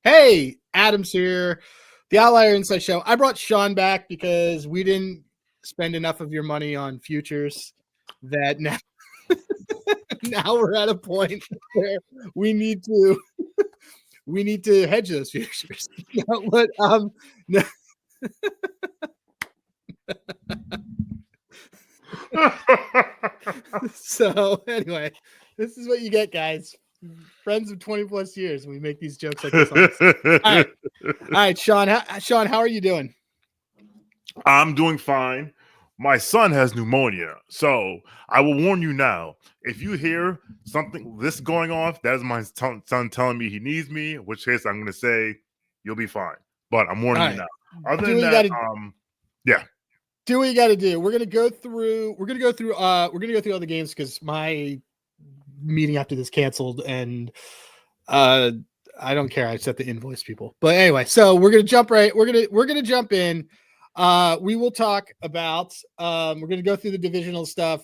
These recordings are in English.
Hey, Adam's here. The Outlier Insight Show. I brought Shawn back because we didn't spend enough of your money on futures that now, now we're at a point where we need to hedge those futures. No, but no. So anyway, this is what you get, guys. Friends of 20 plus years. We make these jokes like this. All right, Shawn. Shawn, how are you doing? I'm doing fine. My son has pneumonia, so I will warn you now. If you hear something this going off, that is my son telling me he needs me. In which case, I'm going to say you'll be fine. But I'm warning you now. Other than that, yeah. Do what you got to do. We're gonna go through all the games because my meeting after this canceled, and I don't care. I set the invoice people. But anyway, so we're gonna jump in. We will talk about we're gonna go through the divisional stuff.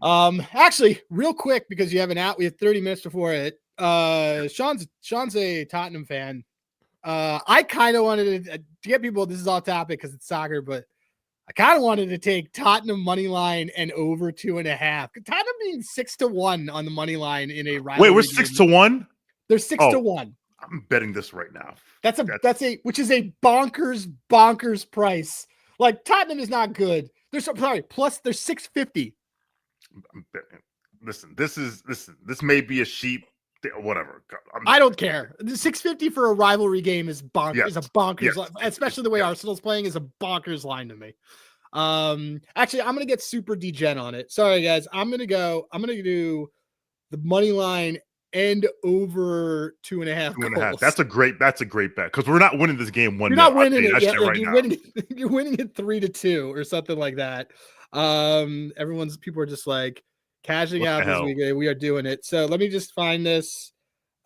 Actually, real quick, because you have an out, we have 30 minutes before it. Shawn's a Tottenham fan. I kind of wanted to get people, this is all topic because it's soccer, but I kind of wanted to take Tottenham money line and over 2.5. Tottenham being 6-1 on the money line in a rivalry. Wait, we're 6-1. They're 6-1. I'm betting this right now. Which is a bonkers price. Like, Tottenham is not good. Plus they're 650. I'm betting. Listen, this may be a sheep. Whatever. I don't care. The 650 for a rivalry game is bonkers. Yes. Is a bonkers, yes. Especially the way Arsenal's playing is a bonkers line to me. Actually, I'm gonna get super degen on it. Sorry, guys. I'm gonna do the money line and over 2.5. 2.5. That's a great bet because we're not winning this game. You're not winning it yet. Right You're winning it 3-2 or something like that. People are just like cashing out this weekend. We are doing it. So let me just find this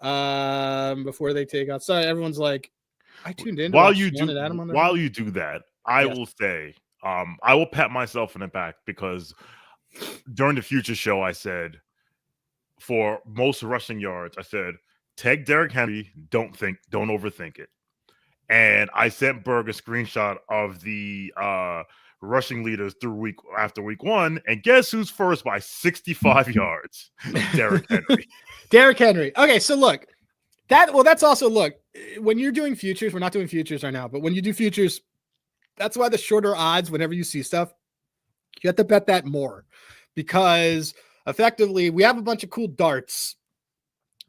before they take out. Sorry, everyone's like, I tuned in. While you do that, I will say, I will pat myself in the back because during the future show, I said for most rushing yards, I said take Derrick Henry. Don't overthink it. And I sent Berg a screenshot of the rushing leaders through week 1, and guess who's first by 65 yards? Derrick Henry. Derrick Henry. Okay, so look, that's also, look, when you're doing futures, we're not doing futures right now, but when you do futures, that's why the shorter odds, whenever you see stuff, you have to bet that more, because effectively we have a bunch of cool darts.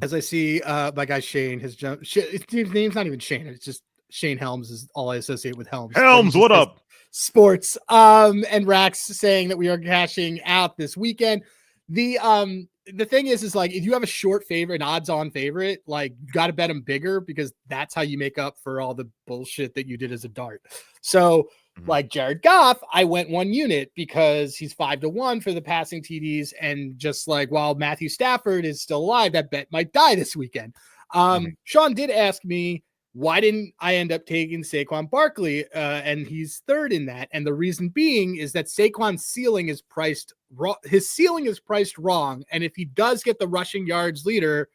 As I see, my guy Shane, his name's not even Shane, it's just Shane Helms is all I associate with Helms. Helms, what up? Sports. And Rax saying that we are cashing out this weekend. The thing is like, if you have a short favorite, an odds-on favorite, like, you got to bet them bigger, because that's how you make up for all the bullshit that you did as a dart. So like Jared Goff, I went 1 unit because he's 5-1 for the passing TDs. And just like, while Matthew Stafford is still alive, that bet might die this weekend. Shawn did ask me, why didn't I end up taking Saquon Barkley? And he's third in that. And the reason being is that Saquon's ceiling is priced wrong. His ceiling is priced wrong. And if he does get the rushing yards leader,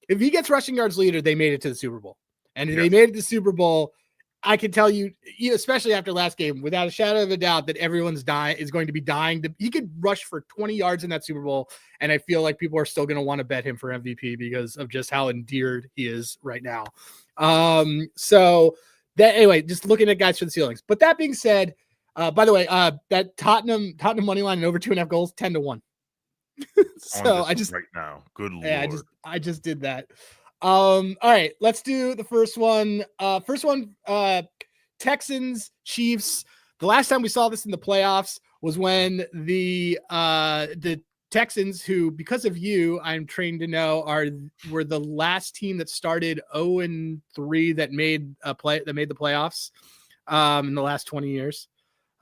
they made it to the Super Bowl. And if they made it to the Super Bowl, I can tell you, especially after last game, without a shadow of a doubt, that everyone's is going to be dying. He could rush for 20 yards in that Super Bowl, and I feel like people are still going to want to bet him for MVP because of just how endeared he is right now. So that, anyway, just looking at guys for the ceilings. But that being said, by the way, that Tottenham money line and over 2.5 goals, 10-1. So I just right now, good Lord. Yeah, I just did that. All right, let's do the first one. Texans, Chiefs. The last time we saw this in the playoffs was when the Texans, who, because of you, I'm trained to know, were the last team that started 0-3 that made the playoffs in the last 20 years.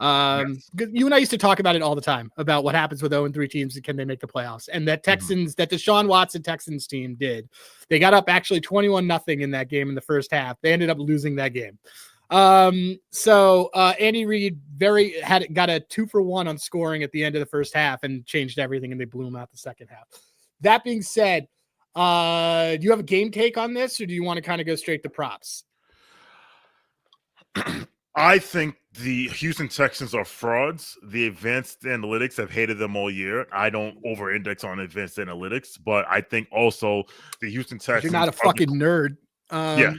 Yes. You and I used to talk about it all the time, about what happens with 0-3 teams and can they make the playoffs. And that Texans, that Deshaun Watson Texans team did. They got up actually 21-0 in that game in the first half. They ended up losing that game. So Andy Reid got a 2-for-1 on scoring at the end of the first half and changed everything, and they blew them out the second half. That being said, Do you have a game take on this, or do you want to kind of go straight to props? I think the Houston Texans are frauds. The advanced analytics have hated them all year. I don't over-index on advanced analytics, but I think also the Houston Texans. You're not a fucking nerd. Yeah.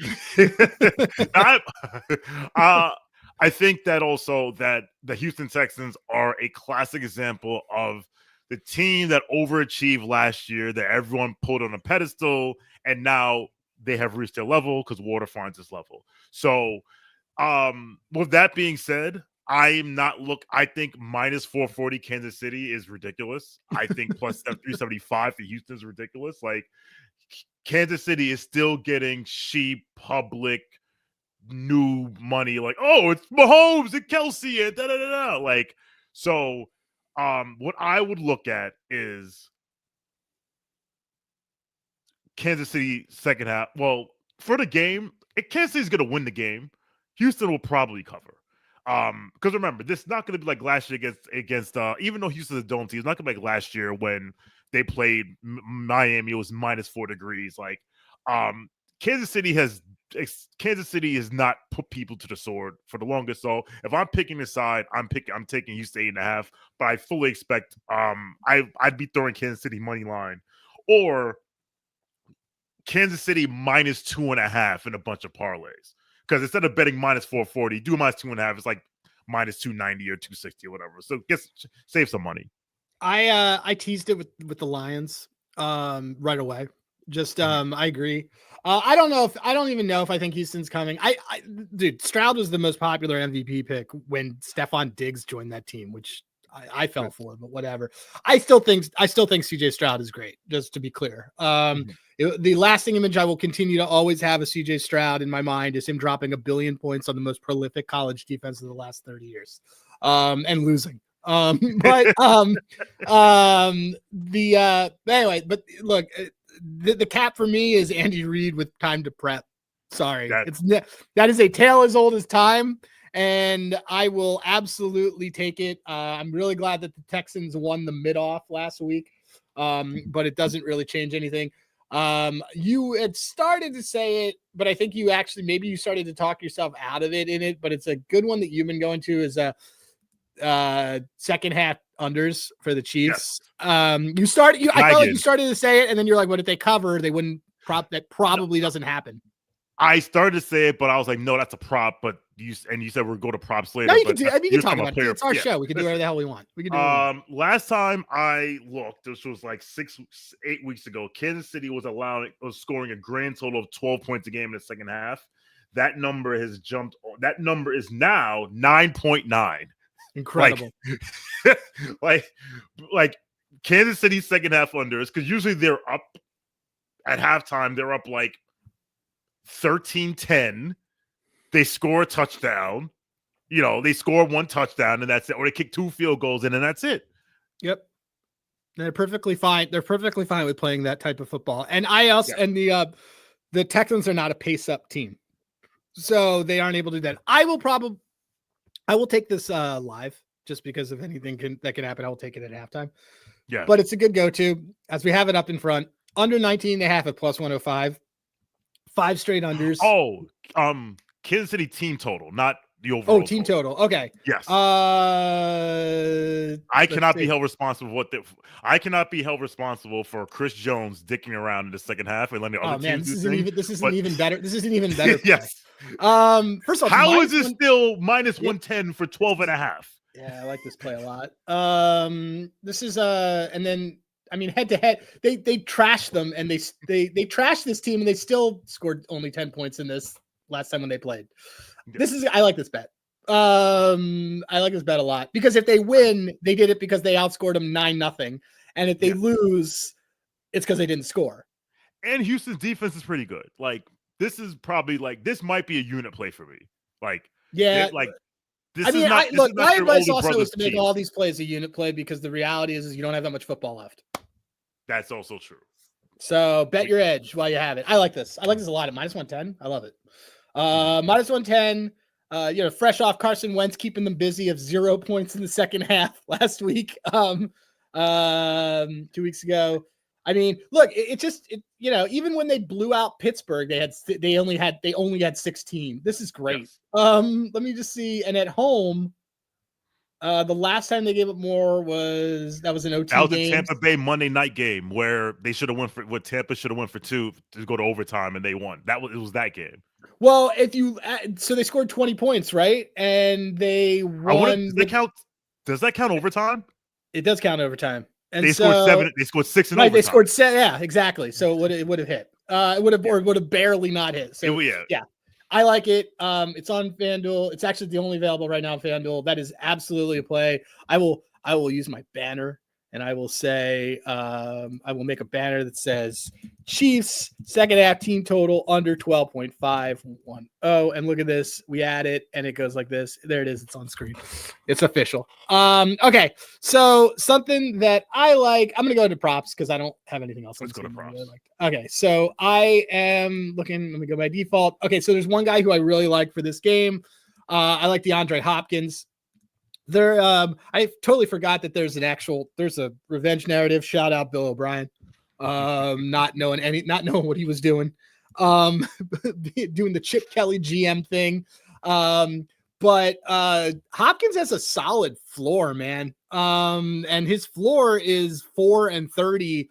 I think that also that the Houston Texans are a classic example of the team that overachieved last year, that everyone put on a pedestal, and now they have reached their level because water finds its level. So, with that being said, I think minus 440 Kansas City is ridiculous. I think plus 375 for Houston is ridiculous. Like, Kansas City is still getting cheap public new money. Like, oh, it's Mahomes and Kelsey and da-da-da-da. Like, so what I would look at is Kansas City second half. Well, for the game, Kansas City's going to win the game. Houston will probably cover. Because remember, this is not going to be like last year against even though Houston's a dome team, it's not going to be like last year when they played Miami. It was minus 4 degrees. Like, Kansas City has not put people to the sword for the longest. So if I'm picking a side, I'm taking Houston 8.5. But I fully expect I'd be throwing Kansas City money line or Kansas City minus 2.5 in a bunch of parlays. Because instead of betting minus 440, do minus 2.5. It's like minus 290 or 260 or whatever. So save some money. I teased it with the Lions right away. Just I agree. I don't even know if I think Houston's coming. Dude, Stroud was the most popular MVP pick when Stephon Diggs joined that team, which I fell for, but whatever. I still think CJ Stroud is great, just to be clear. The lasting image I will continue to always have of CJ Stroud in my mind is him dropping 1 billion points on the most prolific college defense of the last 30 years and losing. Anyway, but look, the cap for me is Andy Reid with time to prep. Sorry, that is a tale as old as time, and I will absolutely take it. I'm really glad that the Texans won the mid-off last week, but it doesn't really change anything. You had started to say it, but I think maybe you started to talk yourself out of it, but it's a good one that you've been going to is second half unders for the Chiefs. Yes. I felt like you started to say it, and then you're like, what if they cover? They wouldn't that probably doesn't happen. I started to say it, but I was like, no, that's a prop. But you said we'll go to props later. No, you can talk about it. It's our show. We can do whatever the hell we want. We can do last time I looked, this was like 8 weeks ago. Kansas City was scoring a grand total of 12 points a game in the second half. That number has jumped. That number is now 9.9. Incredible. Like Kansas City second half unders, because usually they're up at halftime. They're up like 13-10. They score a touchdown. They score 1 touchdown and that's it. Or they kick 2 field goals and then that's it. Yep. They're perfectly fine. They're perfectly fine with playing that type of football. And and the Texans are not a pace up team. So they aren't able to do that. I will take this live just because of anything that can happen. I will take it at halftime. Yeah. But it's a good go-to as we have it up in front. Under 19.5 at plus 105. 5 straight unders. Oh, Kansas City team total, not the overall. Oh, team total. Okay. Yes. I cannot be held responsible for Chris Jones dicking around in the second half and letting the other teams do things. This isn't even better. This isn't even better. Yes. First of all, how is it still minus 110 for 12.5? Yeah, I like this play a lot. This is and then head to head, they trashed them and they trashed this team and they still scored only 10 points in this last time when they played. I like this bet. I like this bet a lot because if they win, they did it because they outscored them 9-0. And if they lose, it's because they didn't score. And Houston's defense is pretty good. Like, this is probably this might be a unit play for me. Like, yeah, my advice also is to make all these plays a unit play because the reality is you don't have that much football left. That's also true. So bet your edge while you have it. I like this. I like this a lot at minus 110. I love it. Minus 110. Fresh off Carson Wentz keeping them busy of 0 points in the second half last week. 2 weeks ago. I mean, look, even when they blew out Pittsburgh, they only had 16. This is great. Yes. Let me just see. And at home, the last time they gave up more was an OT That was game. the Tampa Bay Monday night game where they should have went for what Tampa should have went for 2 to go to overtime and they won. It was that game. Well, so they scored 20 points, right? And they won. Does that count overtime? It does count overtime. And they scored 7. They scored 6 in overtime. They scored 7. Yeah, exactly. So it would have hit. It would have barely not hit. So yeah. I like it. It's on FanDuel. It's actually the only available right now on FanDuel. That is absolutely a play. I will use my banner and I will say, I will make a banner that says Chiefs second half team total under 12.510. And look at this. We add it and it goes like this. There it is. It's on screen. It's official. Okay. So something that I like, I'm going to go to props because I don't have anything else. Let's go to props. Really like. Okay. So I am looking, let me go by default. Okay. So there's one guy who I really like for this game. I like DeAndre Hopkins. I totally forgot that there's a revenge narrative. Shout out Bill O'Brien. Not knowing what he was doing. Doing the Chip Kelly GM thing. But Hopkins has a solid floor, man. And his floor is 4-30,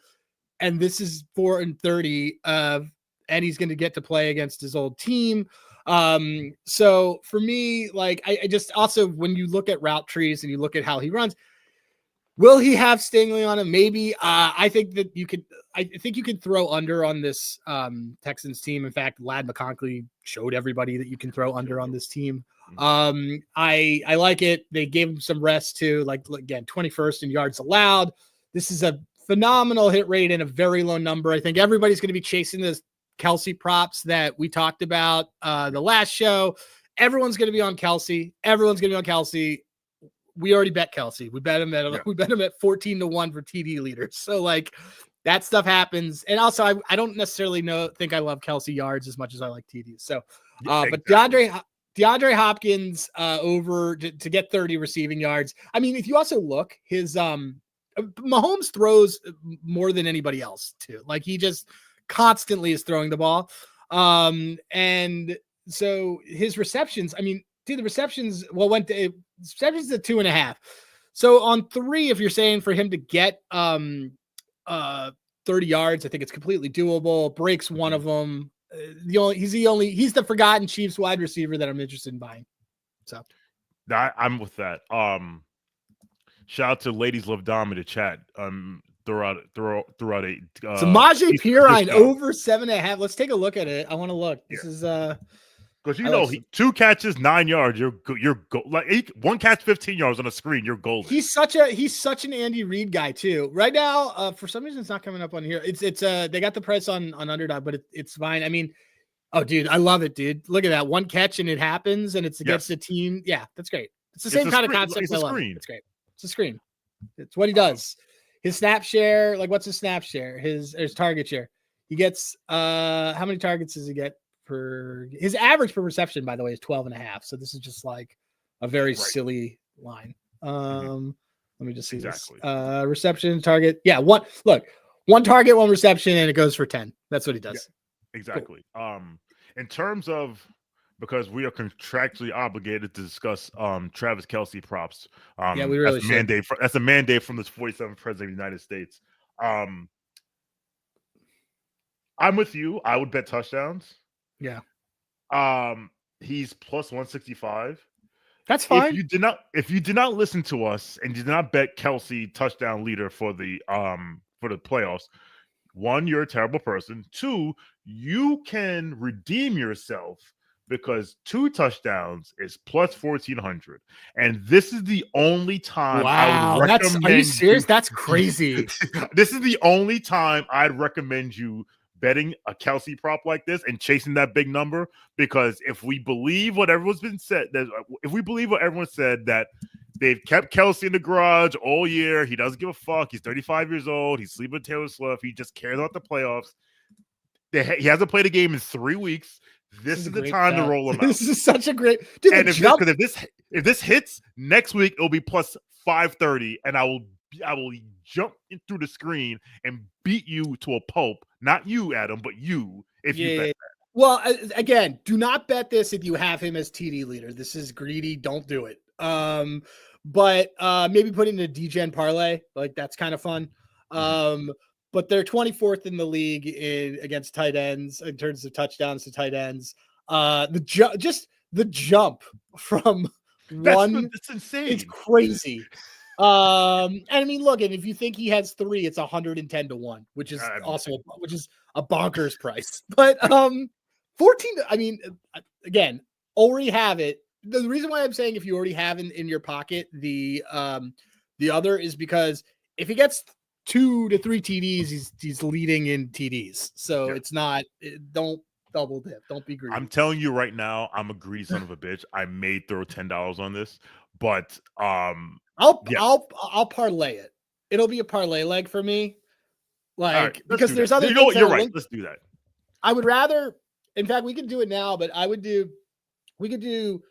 and this is 4-30. And he's going to get to play against his old team. So for me, like, I just also, when you look at route trees and you look at how he runs, will he have Stingley on him? Maybe. I think you can throw under on this Texans team. In fact, Ladd McConkey showed everybody that you can throw under on this team. I like it. They gave him some rest too. Like, again, 21st in yards allowed. This is a phenomenal hit rate and a very low number. I think everybody's going to be chasing this Kelsey props that we talked about the last show. Everyone's going to be on Kelsey. We already bet Kelsey. We bet him at 14-1 for TD leaders. So like that stuff happens. And also I don't necessarily think I love Kelsey yards as much as I like TDs. So but DeAndre Hopkins over to get 30 receiving yards. I mean, if you also look, his Mahomes throws more than anybody else too. Like he just constantly is throwing the ball. And so his receptions, I mean, dude, the receptions, receptions at 2.5. So on 3, if you're saying for him to get 30 yards, I think it's completely doable. Breaks one of them. He's the forgotten Chiefs wide receiver that I'm interested in buying. So I'm with that. Shout out to Ladies Love Dom in the chat. Throughout a so Samaje Perine over 7.5. Let's take a look at it. I want to look. This is because 2 catches, 9 yards. You're like one catch, 15 yards on a screen. You're golden. He's such an Andy Reid guy too. Right now, for some reason, it's not coming up on here. It's they got the price on Underdog, but it's fine. I mean, oh dude, I love it, dude. Look at that, one catch and it happens, and it's against the team. Yeah, that's great. It's the same kind of concept. It's a screen. It's great. It's a screen. It's what he does. His snap share, like what's his snap share? His target share. He gets how many targets does he get per? His average per reception, by the way, is 12.5. So this is just like a very silly line. Let me just see this. Reception target. Yeah, one target, 1 reception, and it goes for 10. That's what he does. Yeah, exactly. Cool. In terms of, because we are contractually obligated to discuss Travis Kelce props. Yeah, we really should. That's a mandate from the 47th president of the United States. I'm with you. I would bet touchdowns. Yeah. He's plus 165. That's fine. If you did not listen to us and you did not bet Kelce touchdown leader for the playoffs, 1, you're a terrible person. 2, you can redeem yourself, because 2 touchdowns is plus 1,400, and this is the only time. Wow, are you serious? That's crazy. This is the only time I'd recommend you betting a Kelce prop like this and chasing that big number, because if we believe what everyone's been said, that they've kept Kelce in the garage all year, he doesn't give a fuck. He's 35 years old. He's sleeping with Taylor Swift. He just cares about the playoffs. He hasn't played a game in 3 weeks. This is the time to roll him out. This is such a great dude. And if this hits next week, it'll be plus 530, and I will jump in through the screen and beat you to a pulp. Not you, Adam, but you. If you bet that. Well, again, do not bet this if you have him as TD leader. This is greedy. Don't do it. But maybe put it in a DGen parlay. Like that's kind of fun. But they're 24th in the league against tight ends in terms of touchdowns to tight ends. The jump from that's insane. It's crazy. And I mean, look, and if you think he has 3, it's 110-1, which is which is a bonkers price. But 14. I mean, again, already have it. The reason why I'm saying if you already have in your pocket the other is because if he gets 2 to 3 TDs, he's leading in TDs. So it's not. Don't double dip. Don't be greedy. I'm telling you right now, I'm a greedy son of a bitch. I may throw $10 on this, but I'll parlay it. It'll be a parlay leg for me. Like right, because there's other things. You're right. Let's do that. I would rather. In fact, we can do it now, but we could do.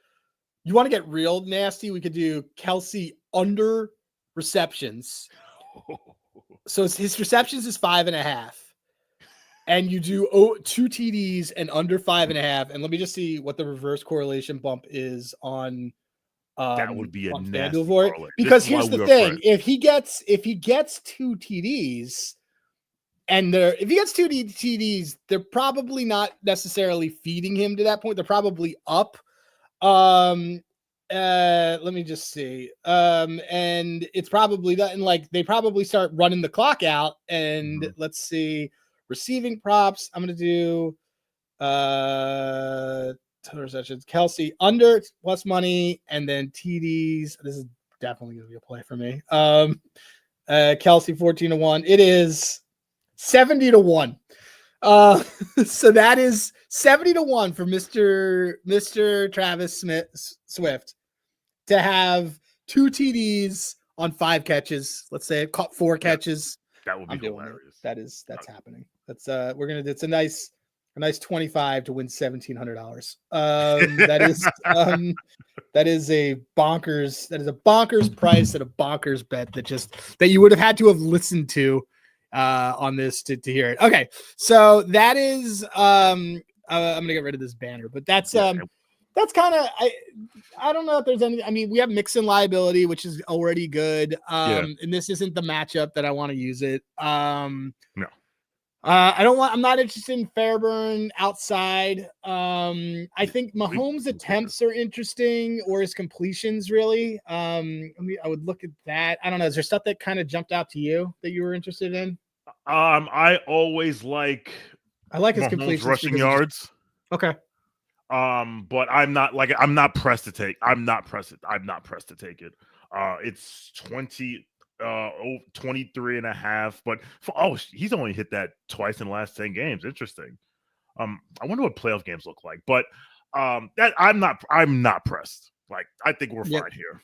You want to get real nasty? We could do Kelsey under receptions. So his receptions is 5.5. And you do 2 TDs and under 5.5. And let me just see what the reverse correlation bump is on. That would be a nasty parlay. Because here's the thing: if he gets 2 TDs, and if he gets 2 TDs, they're probably not necessarily feeding him to that point. They're probably up. Let me just see. And it's probably that, and like they probably start running the clock out. And let's see. Receiving props. I'm going to do total receptions. Kelsey under plus money, and then TDs. This is definitely going to be a play for me. Kelsey 14-1. It is 70-1. So that is 70-1 for Mr. Travis Swift to have 2 TDs on 5 catches. Let's say it caught 4 catches. That would be hilarious. That's happening. That's it's a nice 25 to win $1,700. That is a bonkers price and a bonkers bet that you would have had to have listened to on this to hear it. Okay, so that is I'm gonna get rid of this banner, but that's kind of I don't know if there's any. I mean, we have Mixon liability, which is already good. And this isn't the matchup that I want to use it. No. I'm not interested in Fairburn outside. I think Mahomes' attempts are interesting, or his completions really. I would look at that. I don't know. Is there stuff that kind of jumped out to you that you were interested in? I always like his Mahomes completions rushing yards. Okay. But I'm not pressed to take. I'm not pressed to take it. It's 23.5, but he's only hit that twice in the last 10 games. Interesting. I wonder what playoff games look like, but that I'm not pressed. Like, I think we're fine here.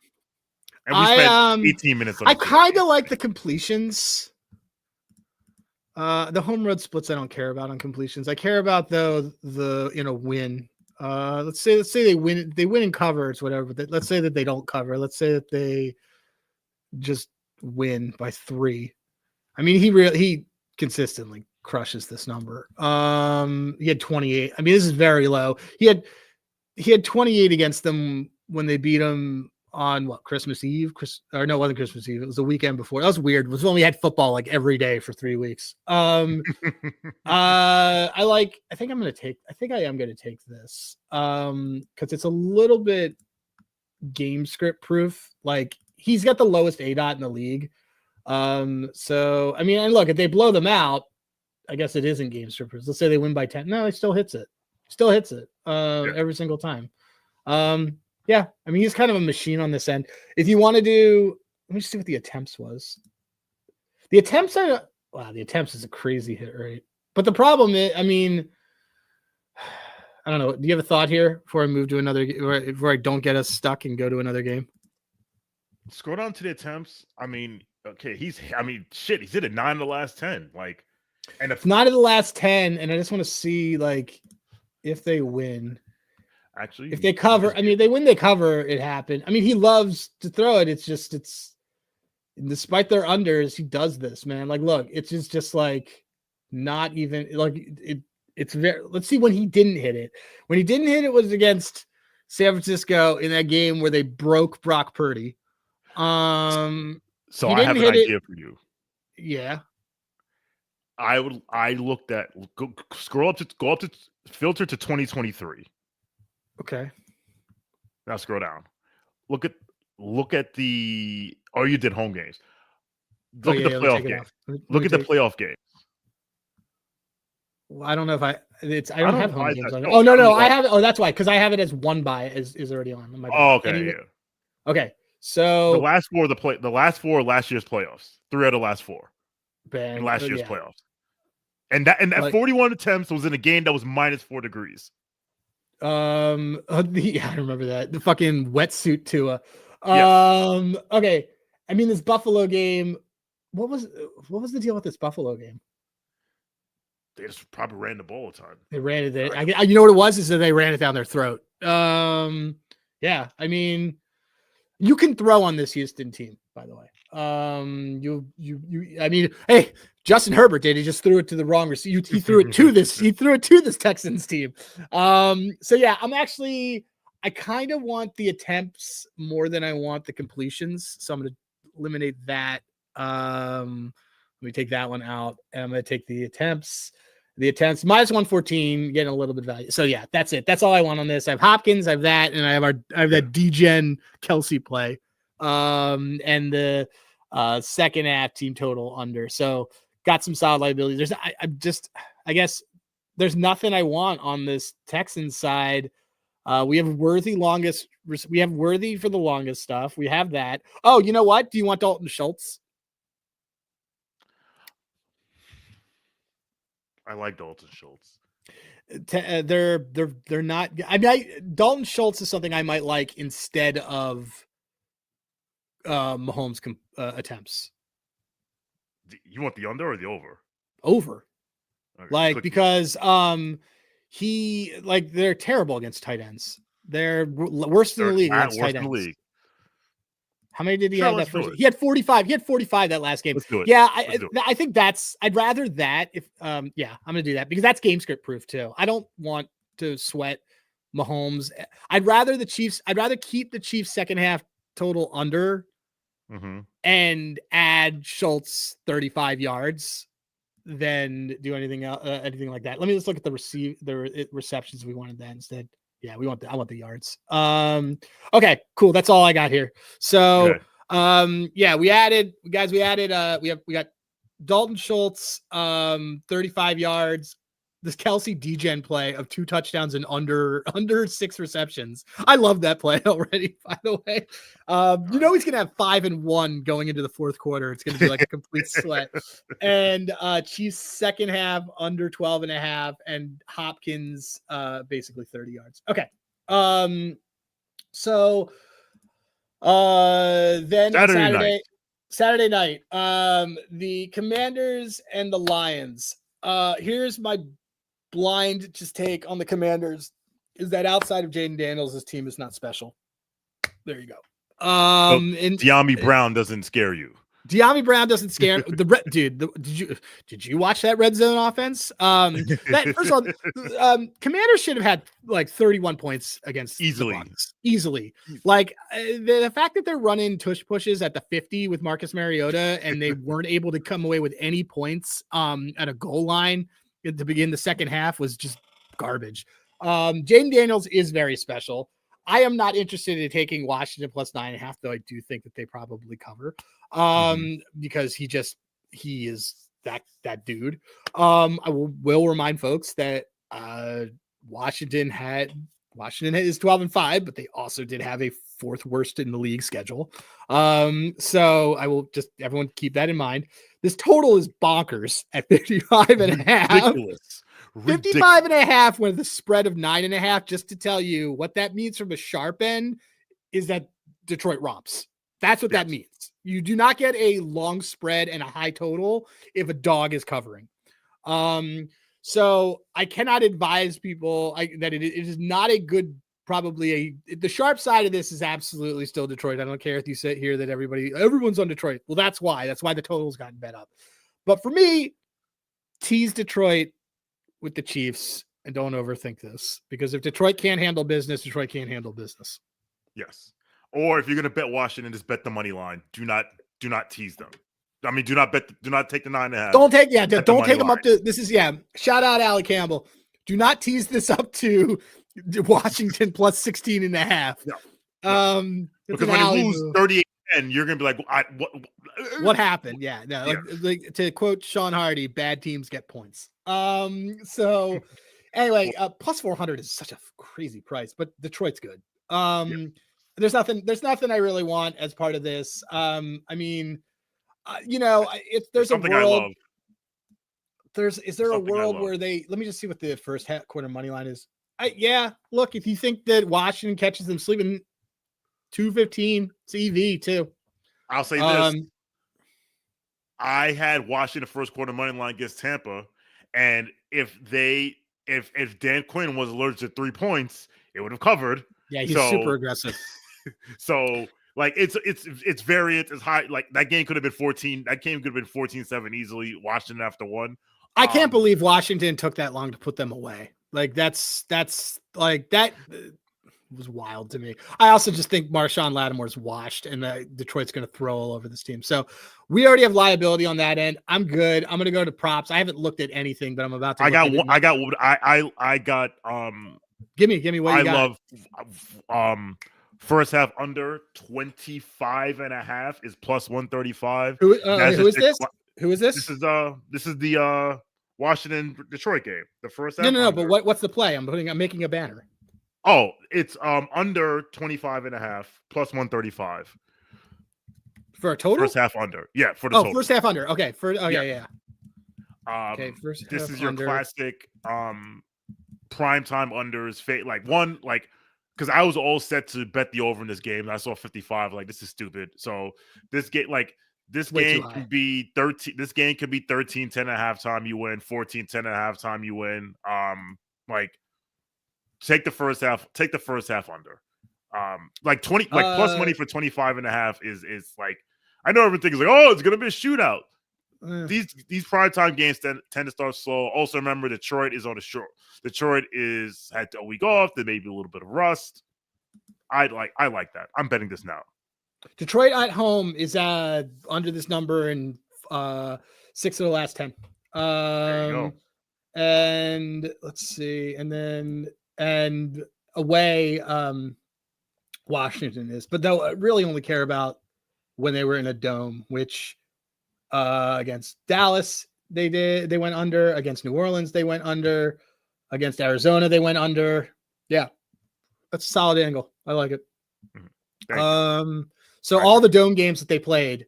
And we spent 18 minutes on I kind of like the completions. The home run splits I don't care about on completions. I care about the win. Let's say they win in covers, whatever. But let's say that they don't cover. Let's say that they just win by 3. I mean, he consistently crushes this number. He had 28. I mean, this is very low. He had 28 against them when they beat him on Christmas Eve? It wasn't Christmas Eve. It was the weekend before. That was weird. It was when we had football like every day for 3 weeks. I think I am going to take this because it's a little bit game script proof. Like, he's got the lowest ADOT in the league. So I mean, and look, if they blow them out, I guess it isn't game script proof. Let's say they win by 10. No, he still hits it. Every single time. Yeah, I mean, he's kind of a machine on this end. If you want to do, let me just see what the attempts was. The attempts is a crazy hit rate. But the problem is, I mean, I don't know. Do you have a thought here before I move to another, before I don't get us stuck and go to another game? Scroll down to the attempts. I mean, okay, he's hit it 9 of the last 10. Like, and if 9 of the last 10, and I just want to see like if they win. Actually, if they cover, I mean, they win, they cover. It happened. I mean, he loves to throw it. It's just And despite their unders, he does this, man. Like, look, it's just like not even like it's very. Let's see when he didn't hit it. When he didn't hit it was against San Francisco in that game where they broke Brock Purdy. So He I didn't have an hit idea it. for you. Yeah. I looked at go up to filter to 2023. Okay. Now scroll down. Look at the you did home games. Look at the Let me take playoff it game. off. Look at the playoff game. Well, I don't know if I I don't don't have know home why games that on. shows. Oh no, I don't know I why. have it. Oh, that's why, because I have it as one by is already on. My bad. Oh, okay, Anyway, yeah. okay. So The last four of last year's playoffs. 3 out of the last 4 in bang. last year's Yeah. playoffs. And that Like, 41 attempts was in a game that was -4 degrees. yeah, I remember that. The fucking wetsuit Tua. Yes. Okay. I mean, this Buffalo game. What was the deal with this Buffalo game? They just probably ran the ball a ton. They ran it. You know what it was? Is that they ran it down their throat. Yeah. I mean, you can throw on this Houston team, by the way. I mean, hey, Justin Herbert did. He just threw it to the wrong receiver. He threw it to this. He threw it to this Texans team. So yeah, I kind of want the attempts more than I want the completions. So I'm going to eliminate that. Let me take that one out. And I'm going to take the attempts. The attempts -114, getting a little bit of value. So yeah, that's it. That's all I want on this. I have Hopkins, I have that, and I have that DGen Kelsey play. And the second half team total under. So got some solid liabilities. I guess there's nothing I want on this Texans side. We have Worthy for the longest stuff. We have that. Oh, you know what? Do you want Dalton Schultz? I like Dalton Schultz. They're not. I mean, Dalton Schultz is something I might like instead of Mahomes attempts. You want the under or the over? Over. Okay, because they're terrible against tight ends. They're worse than the league against tight ends. How many did he have that first? He had 45. He had 45 that last game. Let's do it. Yeah, I think I'd rather that if yeah, I'm gonna do that because that's game script proof too. I don't want to sweat Mahomes. I'd rather keep the Chiefs second half total under and add Schultz 35 yards than do anything else, anything like that. Let me just look at the receptions we wanted that instead. Yeah, I want the yards. Okay, cool. That's all I got here. So, yeah, we got Dalton Schultz, 35 yards. This Kelsey DGen play of 2 touchdowns and under 6 receptions. I love that play already, by the way. He's gonna have 5 and 1 going into the fourth quarter. It's gonna be like a complete sweat. And Chiefs second half under 12.5, and Hopkins basically 30 yards. Okay. So then Saturday night, the Commanders and the Lions. Here's my blind just take on the Commanders is that outside of Jaden Daniels, this team is not special. There you go. And De'Ami Brown doesn't scare you. De'Ami Brown doesn't scare did you watch that red zone offense? First of all, Commanders should have had like 31 points against easily. Like the fact that they're running tush pushes at the 50 with Marcus Mariota and they weren't able to come away with any points at a goal line to begin the second half was just garbage. Jaden Daniels is very special. I am not interested in taking Washington plus 9.5, though I do think that they probably cover. Because he is that dude. I will remind folks that Washington is 12-5, but they also did have a 4th worst in the league schedule. So I will just everyone keep that in mind. This total is bonkers at 55.5. Ridiculous. 55.5 with a spread of 9.5. Just to tell you what that means from a sharp end is that Detroit romps. That's what that means. You do not get a long spread and a high total if a dog is covering. So I cannot advise people that it is not a good probably the sharp side of this is absolutely still Detroit. I don't care if you sit here that everyone's on Detroit. Well, that's why the total's gotten bet up. But for me, tease Detroit with the Chiefs and don't overthink this, because if Detroit can't handle business, Detroit can't handle business. Yes. Or if you're going to bet Washington, just bet the money line. Do not tease them. I mean, do not take the 9.5. Don't take them up to, this is, shout out Allie Campbell. Do not tease this up to Washington plus 16.5. No. Because when you lose 38-10, you're going to be like, what happened? Yeah, no. Like, to quote Shawn Hardie, bad teams get points. So anyway, plus 400 is such a crazy price, but Detroit's good. There's nothing I really want as part of this. I mean, if there's something a world, I love. Is there a world where let me just see what the first quarter money line is. Look, if you think that Washington catches them sleeping, 215, it's EV too. I'll say this. I had Washington first quarter money line against Tampa, and if Dan Quinn was allergic to 3 points, it would have covered. Yeah, he's super aggressive. So like it's variant, it's high. Like that game could have been 14. That game could have been 14-7 easily. Washington after one. I can't believe Washington took that long to put them away. Like that's like that was wild to me. I also just think Marshawn Lattimore's washed, and Detroit's going to throw all over this team. So we already have liability on that end. I'm good. I'm going to go to props. I haven't looked at anything, but I'm about to. I got. Give me what you got. I love first half under 25.5 is plus 135. Who is this? Who is this? This is the Washington Detroit game. The first half. No. But what's the play? I'm making a banner. Oh, it's under 25.5 plus 135 for a total. First half under, for the total. First half under. Okay, yeah. Okay, first. This is your under. Classic primetime unders. Like because I was all set to bet the over in this game. And I saw 55. Like, this is stupid. So this game, this game can be 13. This game could be 13-10 at halftime. You win 14-10 at halftime. You win. Take the first half. Take the first half under. 20. Plus money for 25.5 is like. I know everything is like, oh, it's gonna be a shootout. These primetime games tend to start slow. Also, remember Detroit is on the short. Detroit had a week off. There may be a little bit of rust. I like that. I'm betting this now. Detroit at home is under this number in 6 of the last 10. There you go. And let's see, and away Washington is, but they'll really only care about when they were in a dome, which against Dallas they went under, against New Orleans they went under, against Arizona they went under. Yeah, that's a solid angle. I like it. So all the dome games that they played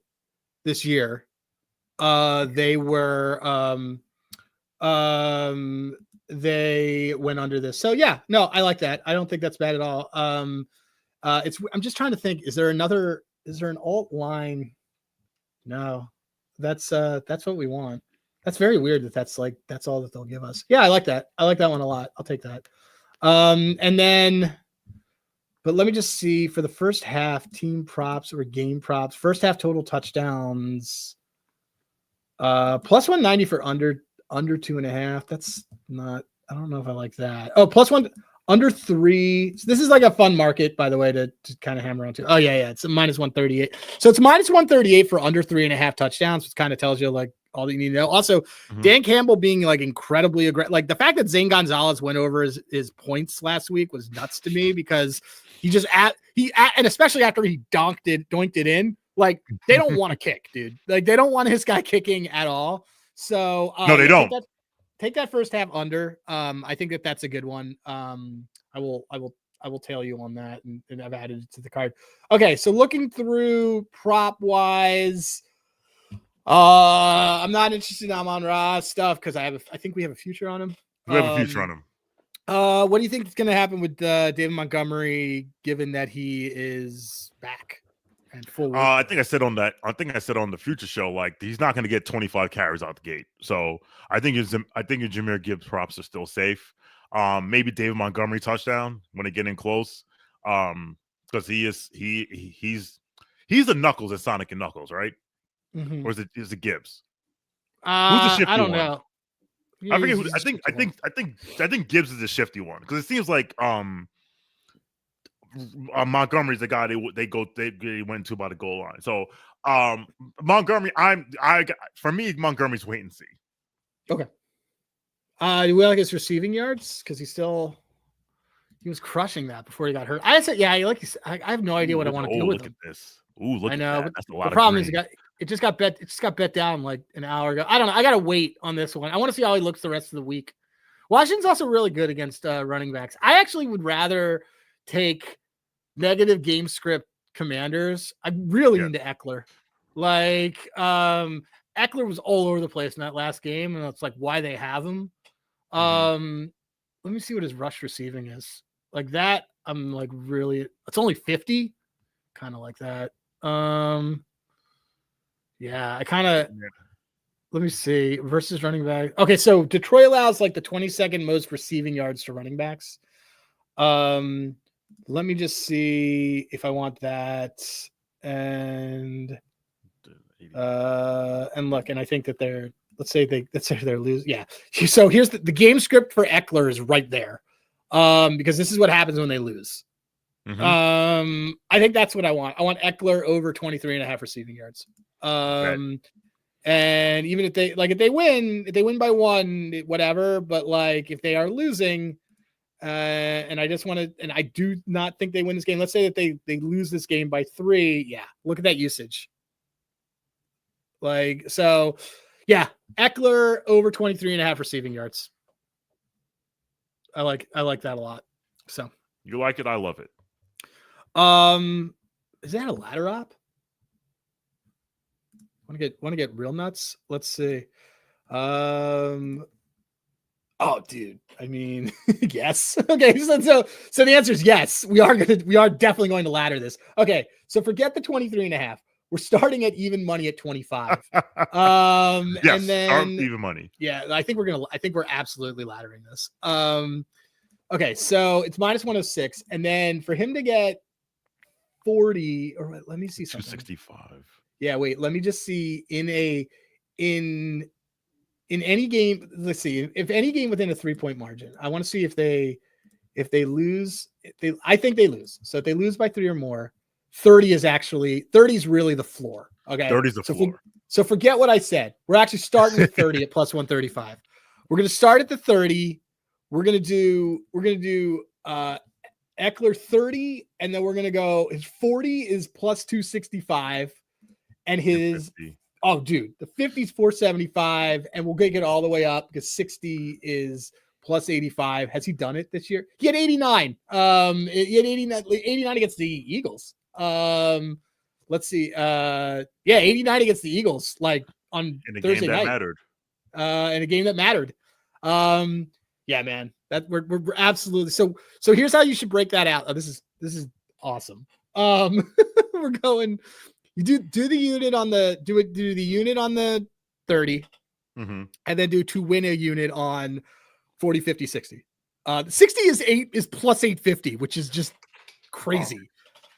this year, they were they went under this. So yeah, no, I like that. I don't think that's bad at all. I'm just trying to think, is there an alt line? No, that's what we want. That's very weird that's all that they'll give us. Yeah, I like that. I like that one a lot. I'll take that. And then, but let me just see for the first half team props or game props, first half total touchdowns, plus 190 for under 2.5. That's not, I don't know if I like that. Oh, plus one under 3. So this is like a fun market, by the way, to kind of hammer on to. Oh yeah. It's a minus 138. So it's minus 138 for under 3.5 touchdowns, which kind of tells you like all that you need to know. Also, Dan Campbell being like incredibly aggressive. Like the fact that Zane Gonzalez went over his points last week was nuts to me, because he just and especially after he doinked it in, like they don't want to kick, dude. Like they don't want his guy kicking at all. So no, they don't. Take that first half under. I think that's a good one. I will tell you on that, and I've added it to the card. Okay, so looking through prop wise, I'm not interested in Amon-Ra stuff because I think we have a future on him. We have a future on him. What do you think is going to happen with David Montgomery, given that he is back and full? I think I said on the future show, like he's not going to get 25 carries out the gate. So I think your Jahmyr Gibbs props are still safe. Maybe David Montgomery touchdown when they get in close. Because he's the Knuckles at Sonic and Knuckles, right? Mm-hmm. Or is it Gibbs? Who's the shifty I don't one? know. I forget who. I think Gibbs is the shifty one because it seems like Montgomery's the guy they went to by the goal line. So Montgomery, for me, Montgomery's wait and see. Okay. Do we like his receiving yards? Because he was crushing that before he got hurt. I said, yeah, like you said, I have no idea what I want to do with him. Look at this. Ooh, look I know. at that. That's a lot the of problem green. is it just got bet down like an hour ago. I don't know. I gotta wait on this one. I want to see how he looks the rest of the week. Washington's also really good against running backs. I actually would rather take negative game script Commanders. I'm really into Eckler. Like Eckler was all over the place in that last game, and it's like why they have him. Let me see what his rush receiving is. Like that, I'm like really. It's only 50, kind of like that. Yeah, I kind of. Let me see versus running back. Okay, so Detroit allows like the 22nd most receiving yards to running backs. Let me just see if I want that, and look, and I think that they're. Let's say they're losing. Yeah. So here's the game script for Eckler is right there, because this is what happens when they lose. I think that's what I want. I want Eckler over 23.5 receiving yards. And even if they win by one, whatever. But like if they are losing, and I just want to, and I do not think they win this game. Let's say that they lose this game by 3. Yeah, look at that usage. Like so, yeah, Eckler over 23.5 receiving yards. I like that a lot. So you like it, I love it. Is that a ladder op? Want to get real nuts? Let's see. Oh, dude. I mean, yes. Okay. So the answer is yes. We are definitely going to ladder this. Okay. So forget the 23.5. We're starting at even money at 25. Yes, and then even money. Yeah, I think we're absolutely laddering this. Okay, so it's minus 106, and then for him to get 40, or let me see something. 265. Yeah, wait, let me just see in any game. Let's see if any game within a 3-point margin. I want to see if they lose. I think they lose. So if they lose by 3 or more, 30 is really the floor. Okay. 30 is the floor. So forget what I said. We're actually starting with 30 at plus 135. We're going to start at the 30. We're going to do Eckler 30. And then we're going to go, his 40 is plus 265 and his, 50. Oh dude, the 50 is 475 and we'll get it all the way up because 60 is plus 85. Has he done it this year? He had 89. He had 89 against the Eagles. Let's see. 89 against the Eagles, like on in a Thursday game that night. Mattered. In a game that mattered. Yeah, man. That we're absolutely so here's how you should break that out. Oh, this is awesome. We're going. You do the unit on the do the unit on the 30, and then to win a unit on 40, 50, 60. 60 is plus 850, which is just crazy.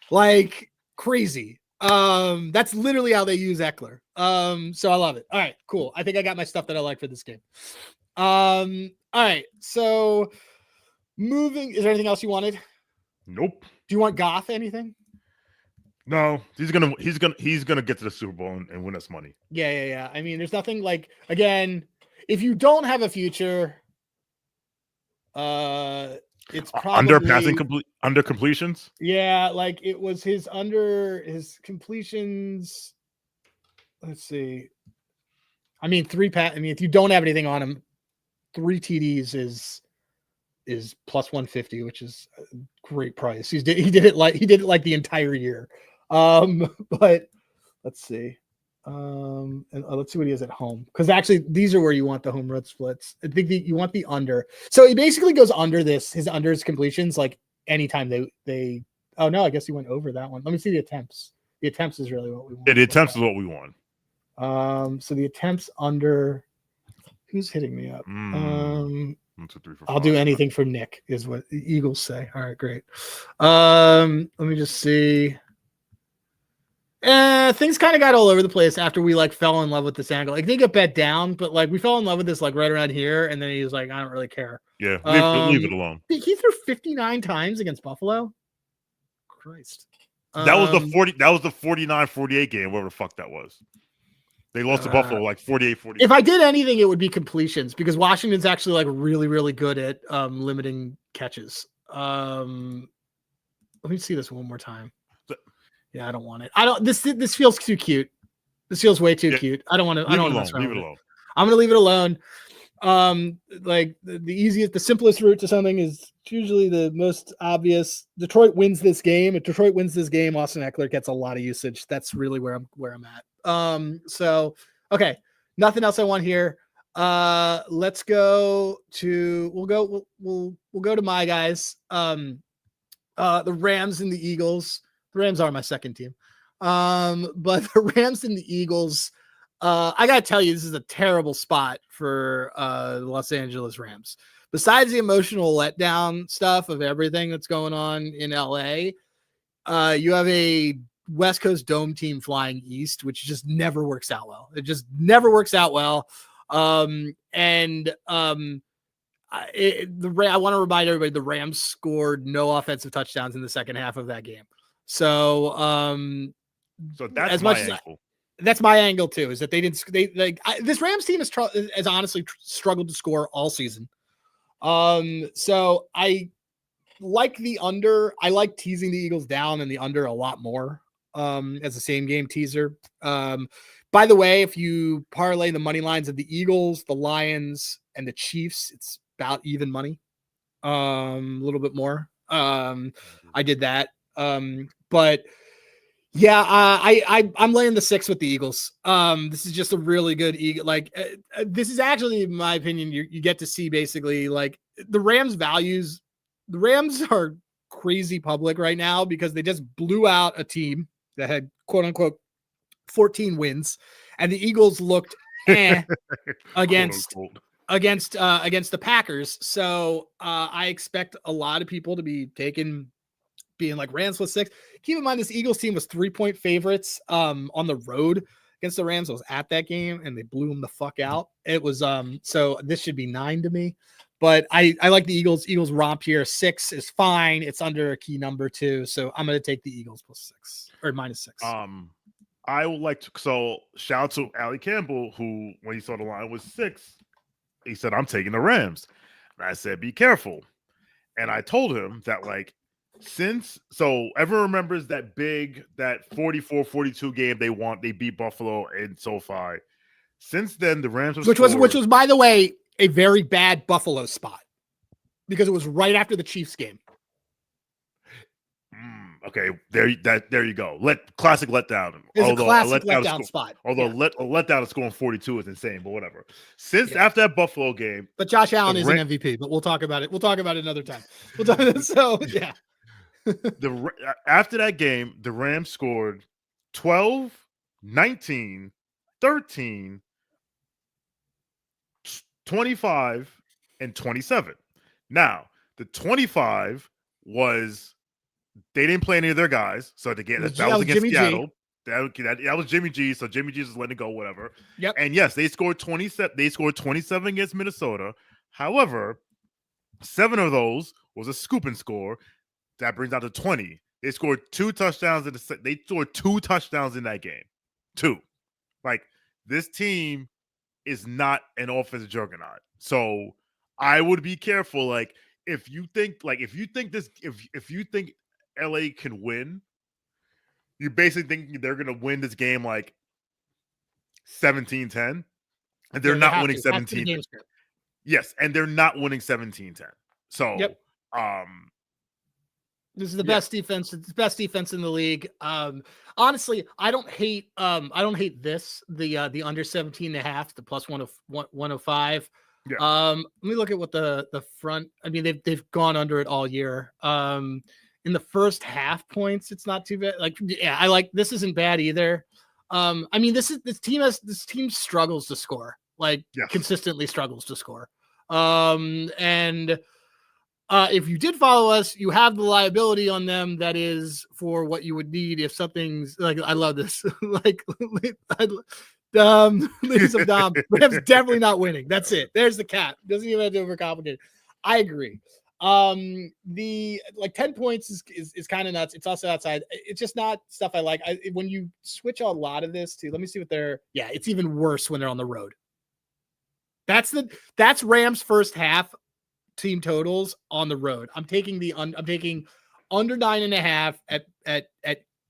Like crazy. That's literally how they use Eckler. So I love it. All right, cool. I think I got my stuff that I like for this game. All right. So moving, is there anything else you wanted? Nope. Do you want Goff anything? No, he's gonna get to the Super Bowl and win us money. Yeah. I mean, there's nothing like, again, if you don't have a future, it's probably under completions. Yeah, like it was his completions. Let's see. I mean, if you don't have anything on him, 3 TDs is plus 150, which is a great price. He did it like the entire year. But let's see. And let's see what he has at home, because actually these are where you want the home run splits. I think you want the under. So he basically goes under this. His completions like anytime they. Oh no, I guess he went over that one. Let me see the attempts. The attempts is really what we want. Yeah, the attempts is what we want. So the attempts under. Who's hitting me up? 1, 2, 3, 4, I'll 5. do anything for Nick, is what the Eagles say. All right, great. Let me just see. Things kind of got all over the place after we like fell in love with this angle. Like they get bet down, but like we fell in love with this like right around here, and then he was like, I don't really care. Yeah, leave it alone. He threw 59 times against Buffalo. Christ. That was the 49-48 game, whatever the fuck that was. They lost to Buffalo like 48-40. If I did anything, it would be completions because Washington's actually like really, really good at limiting catches. Let me see this one more time. Yeah, I don't want it. This feels too cute. This feels way too cute. I don't want to. I don't want to leave it alone. I'm going to leave it alone. Like the easiest, the simplest route to something is usually the most obvious. Detroit wins this game. If Detroit wins this game, Austin Eckler gets a lot of usage. That's really where I'm at. So okay, nothing else I want here. Let's go to we'll go to my guys. The Rams and the Eagles. The Rams are my second team. But the Rams and the Eagles, I gotta tell you, this is a terrible spot for the Los Angeles Rams. Besides the emotional letdown stuff of everything that's going on in LA, you have a West Coast Dome team flying east, which just never works out well. It just never works out well. I want to remind everybody the Rams scored no offensive touchdowns in the second half of that game. So that's as my much angle. That's my angle too, is that this Rams team has honestly struggled to score all season. So I like the under. I like teasing the Eagles down and the under a lot more as a same game teaser. By the way, if you parlay the money lines of the Eagles, the Lions, and the Chiefs, it's about even money. A little bit more. I did that. But yeah, I'm laying the 6 with the Eagles. This is just a really good Eagle. Like this is actually, in my opinion, you get to see basically like the Rams values. The Rams are crazy public right now because they just blew out a team that had quote unquote 14 wins, and the Eagles looked against the Packers. So I expect a lot of people to be being like Rams was 6. Keep in mind this Eagles team was 3-point favorites on the road against the Rams. I was at that game and they blew them the fuck out. It was so this should be 9 to me. But I like the Eagles. Eagles romp here. 6 is fine. It's under a key number too. So I'm going to take the Eagles +6 or -6. I would like to. So shout out to Ali Campbell, who when he saw the line was 6, he said, "I'm taking the Rams." And I said, "Be careful." And I told him that like everyone remembers that 44-42 game they beat Buffalo in SoFi. Since then, the Rams which was by the way a very bad Buffalo spot because it was right after the Chiefs game. Okay, there you go. Classic letdown. It's a classic letdown spot. Although a letdown is scoring 42 is insane, but whatever. After that Buffalo game, but Josh Allen is an MVP. But we'll talk about it. We'll talk about it another time. So yeah. After that game, the Rams scored 12, 19, 13, 25, and 27. Now, the 25 was they didn't play any of their guys, so that was against Jimmy Seattle. That was Jimmy G. So Jimmy G is letting it go, whatever. Yep. And yes, they scored 27. They scored 27 against Minnesota. However, 7 of those was a scoop and score. That brings out to 20. They scored 2 touchdowns they scored 2 touchdowns in that game. 2. Like this team is not an offensive juggernaut. So I would be careful. Like if you think LA can win, you basically think they're gonna win this game like 17-10. And they're not winning 17. Yes, and they're not winning 17-10. So yep. This is the best defense. It's the best defense in the league. Honestly, I don't hate this. The under 17.5, the plus 105. Yeah. Let me look at what the front. I mean, they've gone under it all year. In the first half points, it's not too bad. Like, yeah, I like this isn't bad either. I mean, this team struggles to score. Like consistently struggles to score. And if you did follow us, you have the liability on them that is for what you would need if something's like. I love this. Like, ladies of Dom, Rams definitely not winning. That's it. There's the cap. Doesn't even have to overcomplicate it. I agree. The like 10 points is kind of nuts. It's also outside. It's just not stuff I like. When you switch a lot of this to, let me see what they're. Yeah, it's even worse when they're on the road. That's Rams first half team totals on the road. I'm taking under 9.5 at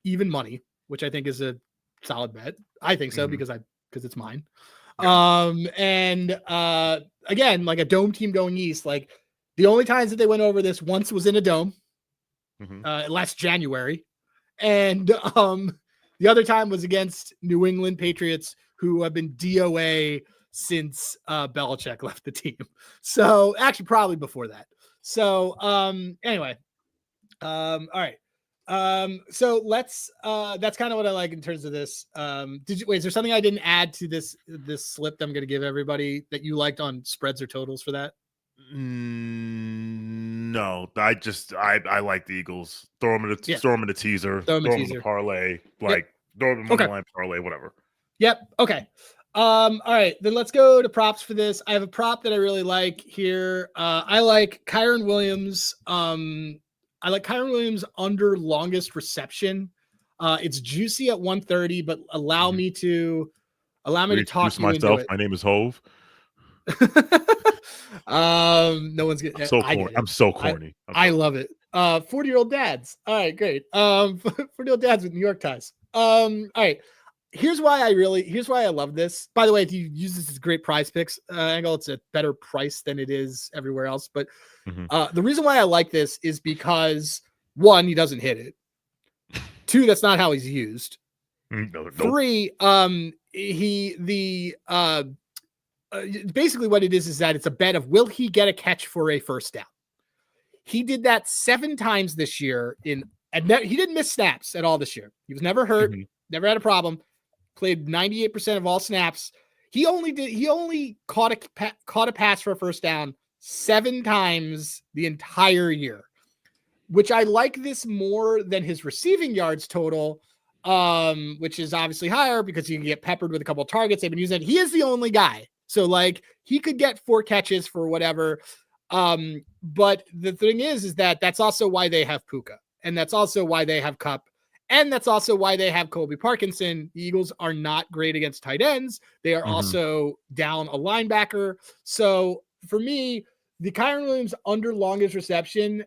even money, which I think is a solid bet. I think so because it's mine. Yeah. And again, like a dome team going east, like the only times that they went over this once was in a dome last January. And the other time was against New England Patriots, who have been DOA since Belichick left the team. So actually probably before that. So anyway, all right. So let's that's kind of what I like in terms of this. Is there something I didn't add to this slip that I'm going to give everybody that you liked on spreads or totals for that? No, I like the Eagles. Throw them in the teaser, throw them in the parlay, like throw them in the line parlay, whatever. Yep. Okay. All right, then let's go to props for this. I have a prop that I really like here. I like Kyren Williams. I like Kyren Williams under longest reception. It's juicy at 130, but allow me to talk you into it. My name is Hove. No one's getting. I'm so corny. I love it. 40-year-old dads. All right, great. 40-year-old dads with New York ties. All right. Here's why I love this. By the way, if you use this as great prize picks angle, it's a better price than it is everywhere else. But the reason why I like this is because 1, he doesn't hit it. 2, that's not how he's used. Nope. 3, basically what it is that it's a bet of will he get a catch for a first down. He did that 7 times this year he didn't miss snaps at all this year. He was never hurt, never had a problem. Played 98% of all snaps. He only caught a pass for a first down 7 times the entire year, which I like this more than his receiving yards total, which is obviously higher because you can get peppered with a couple of targets. They've been using it. He is the only guy. So like he could get 4 catches for whatever. But the thing is that that's also why they have Puka, and that's also why they have Kupp. And that's also why they have Colby Parkinson. The Eagles are not great against tight ends. They are also down a linebacker. So for me, the Kyren Williams under longest reception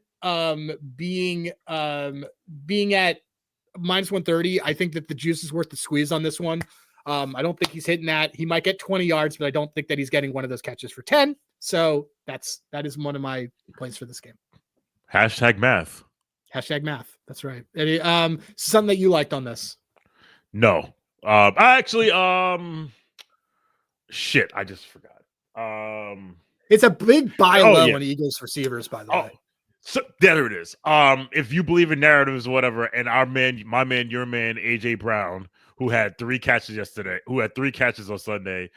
being at minus 130, I think that the juice is worth the squeeze on this one. I don't think he's hitting that. He might get 20 yards, but I don't think that he's getting one of those catches for 10. So that is one of my plays for this game. #math. That's right. Something that you liked on this? No. I actually shit, I just forgot. It's a big buy low on Eagles receivers, by the way. So there it is. If you believe in narratives or whatever, and your man, AJ Brown, who had 3 catches yesterday, who had 3 catches on Sunday,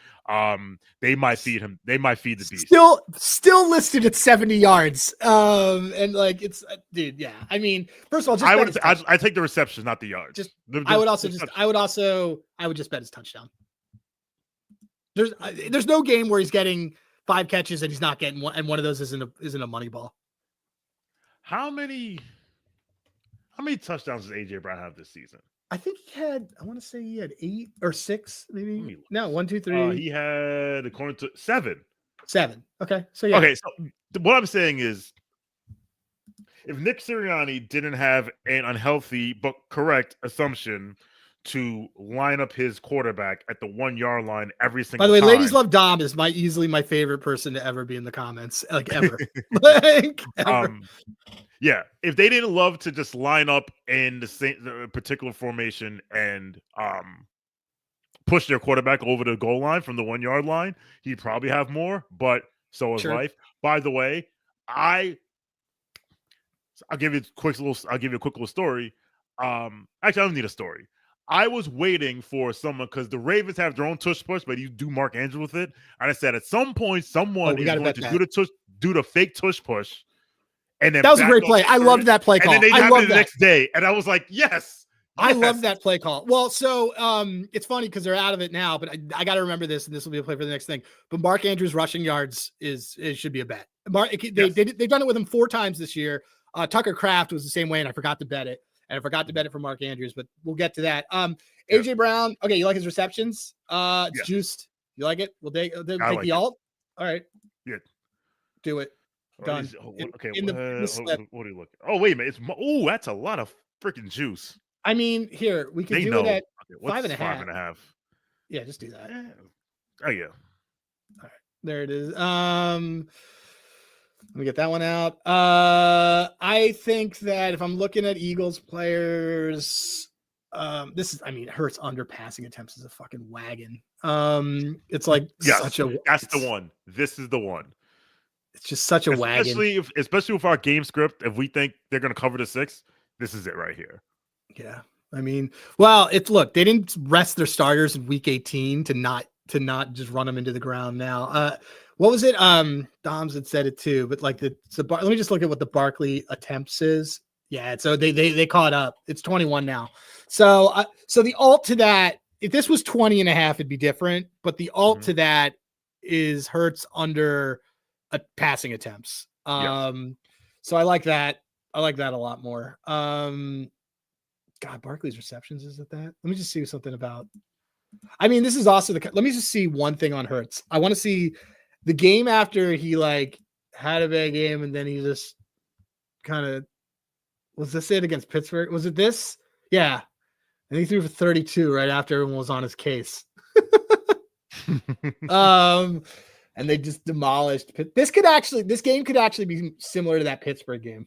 they might feed him. They might feed the beast. Still listed at 70 yards. And like it's dude, yeah. I mean, first of all, I take the reception, not the yards. I would just bet his touchdown. There's no game where he's getting 5 catches and he's not getting one, and one of those isn't a money ball. How many touchdowns does AJ Brown have this season? I think I want to say he had 8 or 6, maybe. No, 1, 2, 3. He had, according to 7. 7. Okay. So yeah. Okay. So what I'm saying is, if Nick Sirianni didn't have an unhealthy but correct assumption to line up his quarterback at the 1-yard line every single time. By the way, ladies love Dom is easily my favorite person to ever be in the comments, like ever. Ever. Yeah, if they didn't love to just line up in the particular formation and push their quarterback over the goal line from the 1-yard line, he'd probably have more. But so is life. By the way, I'll give you a quick little story. Actually, I don't need a story. I was waiting for someone because the Ravens have their own tush push, but you do Mark Andrews with it. And I said at some point someone is going to do the fake tush push, and then that was a great play. I loved that play call. And then they have it the next day, and I was like, yes. I love that play call. Well, so it's funny because they're out of it now, but I got to remember this, and this will be a play for the next thing. But Mark Andrews rushing yards should be a bet. They've done it with him 4 times this year. Tucker Kraft was the same way, and I forgot to bet it. And I forgot to bet it for Mark Andrews, but we'll get to that. AJ Brown. Okay, you like his receptions? It's juiced. You like it? We'll take the alt. All right. Yeah. Do it. Done. Okay. What are you looking? Oh, wait a minute. That's a lot of freaking juice. I mean, here we can do it at 5.5. 5.5. Yeah, just do that. Oh yeah. All right, there it is. Let me get that one out. I think that if I'm looking at Eagles players, Hurts under passing attempts is a fucking wagon. It's like such a. That's the one. This is the one. It's just such a wagon. Especially with our game script, if we think they're going to cover the 6, this is it right here. Yeah. I mean, well, they didn't rest their starters in week 18 to not just run them into the ground now. What was it? Doms had said it too, but like let me just look at what the Barkley attempts is. Yeah. So they caught up. It's 21 now. So the alt to that, if this was 20.5, it'd be different, but the alt to that is Hurts under passing attempts. So I like that. I like that a lot more. God, Barkley's receptions, is it that? Let me just see something about. I mean, this is also let me just see one thing on Hurts. I want to see the game after he like had a bad game and then he just kind of was this it against Pittsburgh? Was it this? Yeah. And he threw for 32 right after everyone was on his case. And they just demolished. This game could actually be similar to that Pittsburgh game.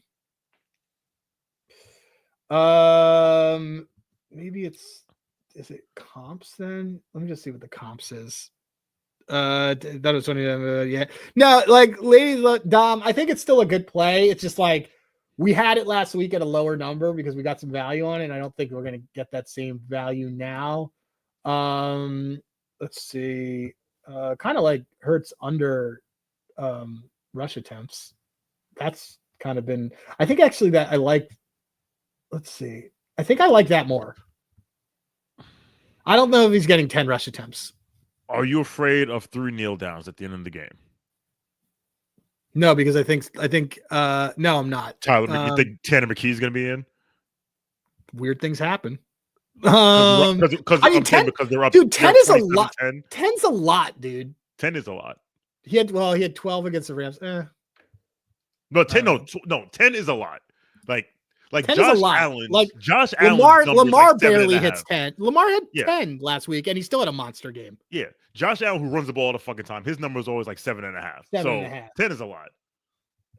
Maybe is it comps then? Let me just see what the comps is. That was 20. Yeah. No, like Lady Dom, I think it's still a good play. It's just like we had it last week at a lower number because we got some value on it. And I don't think we're going to get that same value now. Let's see. Kind of like Hurts under rush attempts. That's kind of been, I think actually that I like. Let's see. I think I like that more. I don't know if he's getting 10 rush attempts. Are you afraid of 3 kneel downs at the end of the game? No, because I think no, I'm not. Tyler, you think Tanner McKee's going to be in? Weird things happen. Because 10, because they're up. Dude, 10 is a lot. 10's a lot, dude. 10 is a lot. He had 12 against the Rams. No, 10 is a lot. Like Josh Allen, Lamar barely hits 10. Lamar had 10 last week, and he still had a monster game. Yeah, Josh Allen, who runs the ball all the fucking time, his number is always like 7.5. 7.5. 10 is a lot.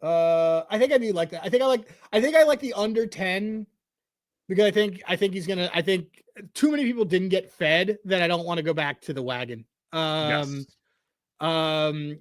I think I do like that. I think I like the under 10 because I think he's gonna. I think too many people didn't get fed that I don't want to go back to the wagon. Yes.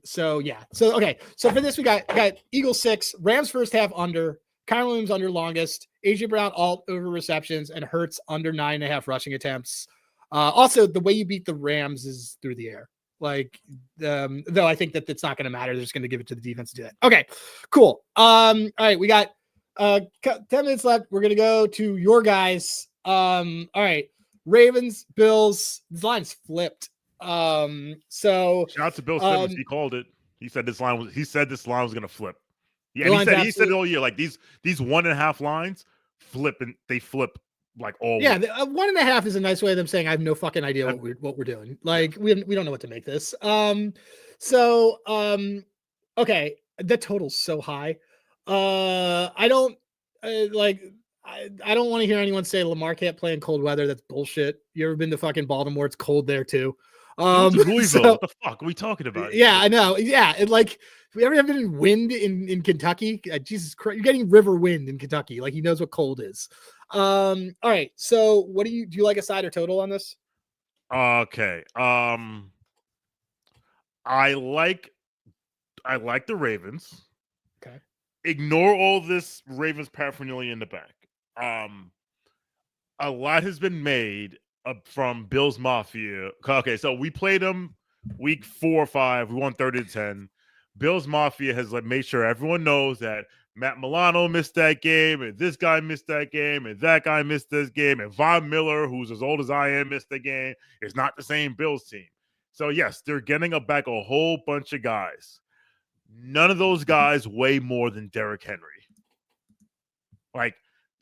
So yeah. So okay. So for this we got Eagles 6, Rams first half under. Kyren Williams under longest, AJ Brown alt over receptions, and Hurts under 9.5 rushing attempts. Also, the way you beat the Rams is through the air. Like, though I think that it's not going to matter. They're just going to give it to the defense to do that. Okay, cool. All right, we got 10 minutes left. We're going to go to your guys. All right, Ravens, Bills. This line's flipped. So shout out to Bill Simmons. He called it. He said this line was going to flip. Yeah, he said it all year. Like these 1.5 lines flip and they flip like all. Yeah, 1.5 is a nice way of them saying I have no fucking idea what we're doing. Like we don't know what to make this. Okay, the total's so high. I don't want to hear anyone say Lamar can't play in cold weather. That's bullshit. You ever been to fucking Baltimore? It's cold there too. Louisville, what the fuck are we talking about? Yeah, I know. Yeah, we ever have been wind in Kentucky? Jesus Christ, you're getting river wind in Kentucky. Like he knows what cold is. All right. So, what do you like a side or total on this? Okay. I like the Ravens. Okay. Ignore all this Ravens paraphernalia in the back. A lot has been made from Bills Mafia. Okay, so we played them week 4 or 5. We won 30-10. Bills Mafia has made sure everyone knows that Matt Milano missed that game, and this guy missed that game, and that guy missed this game, and Von Miller, who's as old as I am, missed the game. It's not the same Bills team. So yes, they're getting back a whole bunch of guys. None of those guys weigh more than Derrick Henry.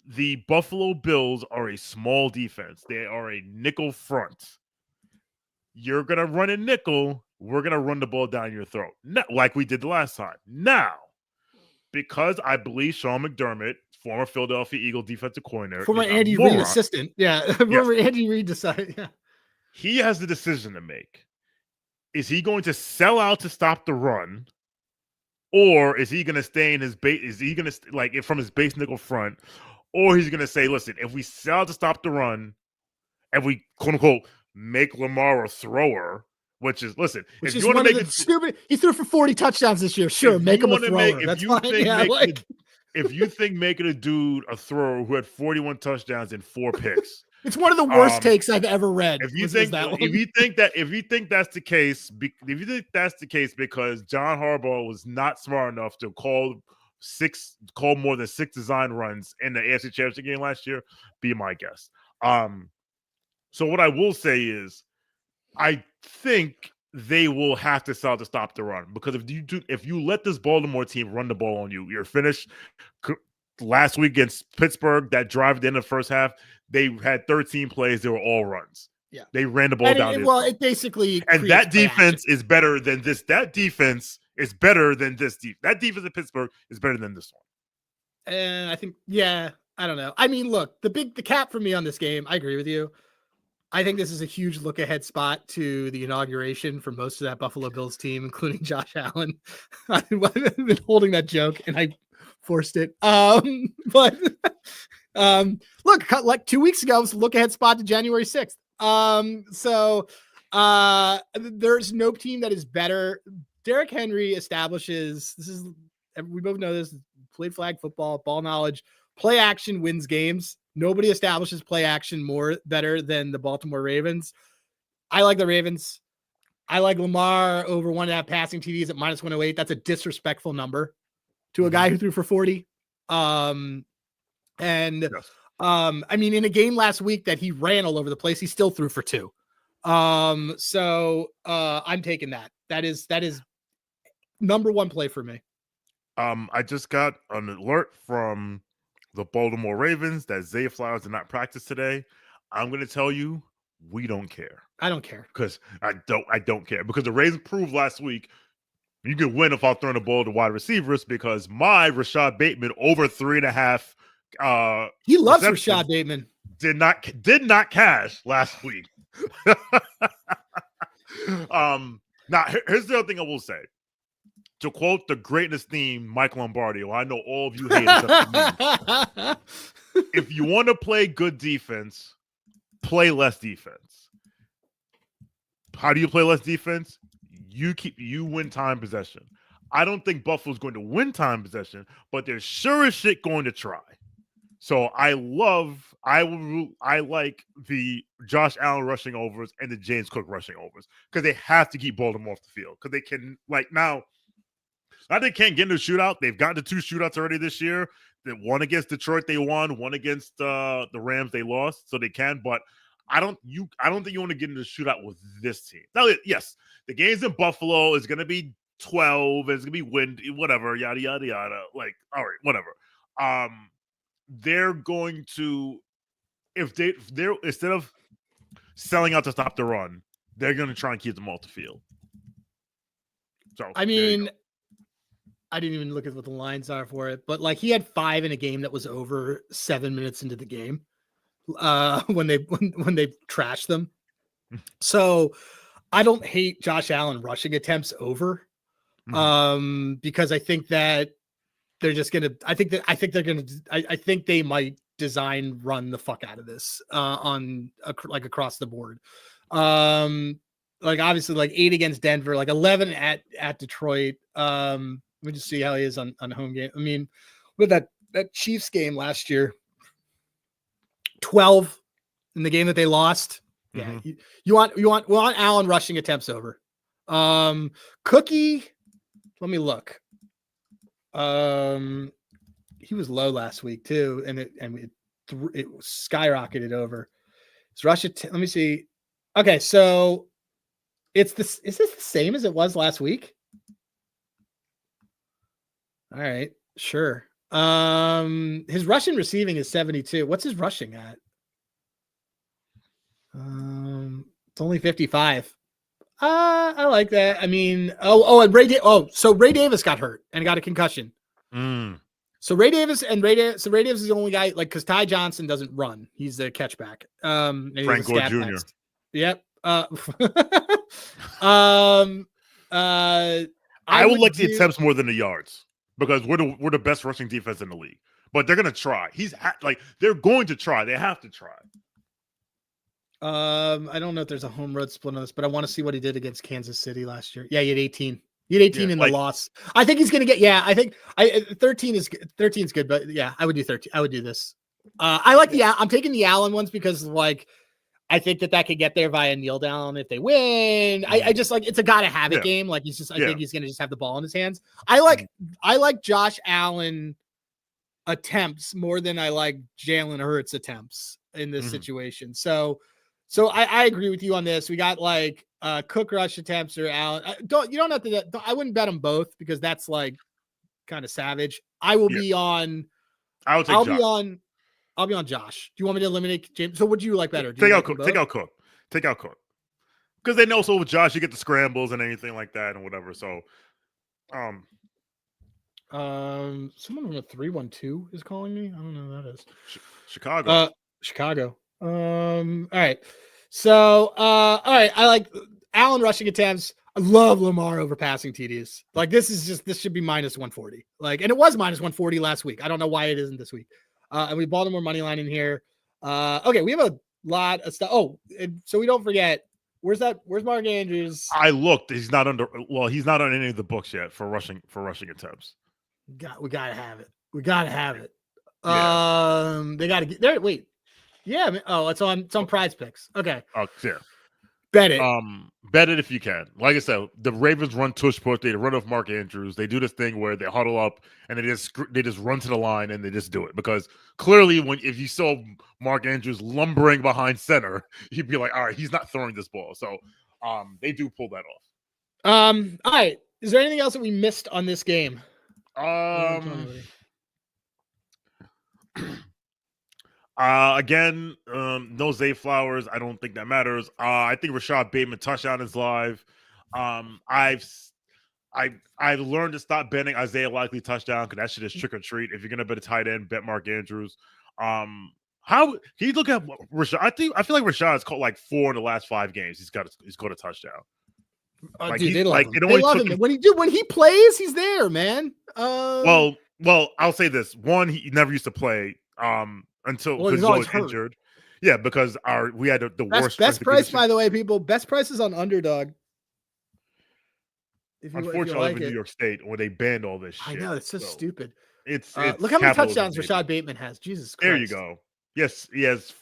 The Buffalo Bills are a small defense. They are a nickel front. You're going to run a nickel. We're going to run the ball down your throat, like we did the last time. Now, because I believe Sean McDermott, former Philadelphia Eagle defensive coordinator, former Andy Reid assistant. Yeah, former Andy Reid decided. Yeah. He has the decision to make. Is he going to sell out to stop the run? Or is he going to stay in his base? Is he going to from his base nickel front? Or he's going to say, listen, if we sell out to stop the run and we quote unquote make Lamar a thrower, which is if you want to make it stupid, he threw for 40 touchdowns this year. Sure, make him a thrower. If you think making a dude a thrower who had 41 touchdowns and 4 picks. It's one of the worst takes I've ever read. If you think that's the case, because John Harbaugh was not smart enough to call more than 6 design runs in the AFC Championship game last year, be my guest. So what I will say is, I think they will have to sell to stop the run, because if you let this Baltimore team run the ball on you, you're finished. Last week against Pittsburgh, that drive at the end of the first half, they had 13 plays. They were all runs. Yeah, they ran the ball down. It basically, and that defense is better than this. That defense is better than this. That defense in Pittsburgh is better than this one. And I think, I don't know. I mean, look, the cap for me on this game, I agree with you. I think this is a huge look ahead spot to the inauguration for most of that Buffalo Bills team, including Josh Allen. I've been holding that joke and I forced it. But look, like 2 weeks ago, it was a look ahead spot to January 6th. So there's no team that is better. Derrick Henry establishes, we both know this, played flag football, ball knowledge, play action wins games. Nobody establishes play action better than the Baltimore Ravens. I like the Ravens. I like Lamar over 1.5 passing TDs at -108. That's a disrespectful number to a guy who threw for 40. I mean, in a game last week that he ran all over the place, he still threw for 2. So I'm taking that. That is number 1 play for me. I just got an alert from the Baltimore Ravens that Zay Flowers did not practice today. I'm going to tell you, we don't care. I don't care. Because I don't care. Because the Ravens proved last week you can win without throwing the ball to wide receivers, because my Rashad Bateman over 3.5. He loves Rashad Bateman. Did not cash last week. Now, here's the other thing I will say. To quote the greatness theme, Mike Lombardi, I know all of you hate it. If you want to play good defense, play less defense. How do you play less defense? You win time possession. I don't think Buffalo's going to win time possession, but they're sure as shit going to try. So I like the Josh Allen rushing overs and the James Cook rushing overs, because they have to keep Baltimore off the field, because they can, now they can't get into a shootout. They've gotten to 2 shootouts already this year. One against Detroit they won, one against the Rams they lost, so they can. But I don't think you want to get into a shootout with this team. Now, yes, the game's in Buffalo. It's going to be 12. It's going to be windy, whatever, yada yada yada. All right, whatever. They're going to, if they're instead of selling out to stop the run, they're going to try and keep them off the field. So I mean, I didn't even look at what the lines are for it, but he had 5 in a game that was over 7 minutes into the game when they trashed them. So I don't hate Josh Allen rushing attempts over because I think that they're just going to, I think they might design run the fuck out of this across the board. Obviously 8 against Denver, 11 at Detroit. Let me just see how he is on home game. I mean, with that Chiefs game last year, 12 in the game that they lost. Yeah, Mhm. you want Allen rushing attempts over. Cookie, let me look. He was low last week too, and it skyrocketed over. It's Russia. Let me see. Okay, so it's this. Is this the same as it was last week? All right, sure. His rushing receiving is 72. What's his rushing at? It's only 55. I like that. I mean, and Ray Davis got hurt and got a concussion. So Ray Davis is the only guy, like, because Ty Johnson doesn't run. He's the catchback. And Frank Gore Jr. Yep. I would like the attempts more than the yards because we're the best rushing defense in the league. But they're gonna try. They're going to try. They have to try. I don't know if there's a home road split on this, but I want to see what he did against Kansas City last year. Yeah, he had 18. He had 18 in the loss. I think he's going to get. Yeah, I think 13 is good, but yeah, I would do 13. I would do this. I like I'm taking the Allen ones because, like, I think that could get there via kneel down if they win. I just, like, it's a gotta have it game. Like, he's just. I think he's going to just have the ball in his hands. I like Josh Allen attempts more than I like Jalen Hurts attempts in this situation. So I agree with you on this. We got, like, Cook rush attempts or Allen. You don't have to. I wouldn't bet them both because that's, like, kind of savage. I will be on. I'll be on Josh. Do you want me to eliminate James? So what do you like better? Take out Cook. Because they know, so with Josh you get the scrambles and anything like that and whatever. So someone from a 312 is calling me. I don't know who that is. Chicago. Chicago. All right. So all right. I like Allen rushing attempts. I love Lamar over passing TDs. Like, this should be minus 140. Like, and it was minus 140 last week. I don't know why it isn't this week. And we Baltimore money line in here. Okay, we have a lot of stuff. Oh, so we don't forget. Where's Mark Andrews? I looked. He's not on any of the books yet for rushing attempts. We gotta have it. Yeah. They gotta get there. Wait. Yeah. Oh, it's on Prize Picks. Okay. Oh, yeah. Bet it. Bet it if you can. Like I said, the Ravens run tush push. They run off Mark Andrews. They do this thing where they huddle up and they just run to the line and they just do it, because clearly if you saw Mark Andrews lumbering behind center, you'd be like, all right, he's not throwing this ball. So they do pull that off. All right. Is there anything else that we missed on this game? Again, no Zay Flowers. I don't think that matters. I think Rashad Bateman touchdown is live. I've learned to stop betting Isaiah Likely touchdown because that shit is trick or treat. If you're gonna bet a tight end, bet Mark Andrews. How can you look at Rashad? I feel like Rashad's caught like 4 in the last 5 games. He's got a touchdown. Dude, they love him. They love him. When he plays, he's there, man. Well, I'll say this. One, he never used to play. Until he's always injured. Yeah, because we had the worst best price, by the way, people. Best prices on Underdog. Unfortunately, I live in New York State where they banned all this shit. I know, it's so stupid. It's look how many touchdowns Rashad Bateman has. Jesus Christ. There you go. Yes, he has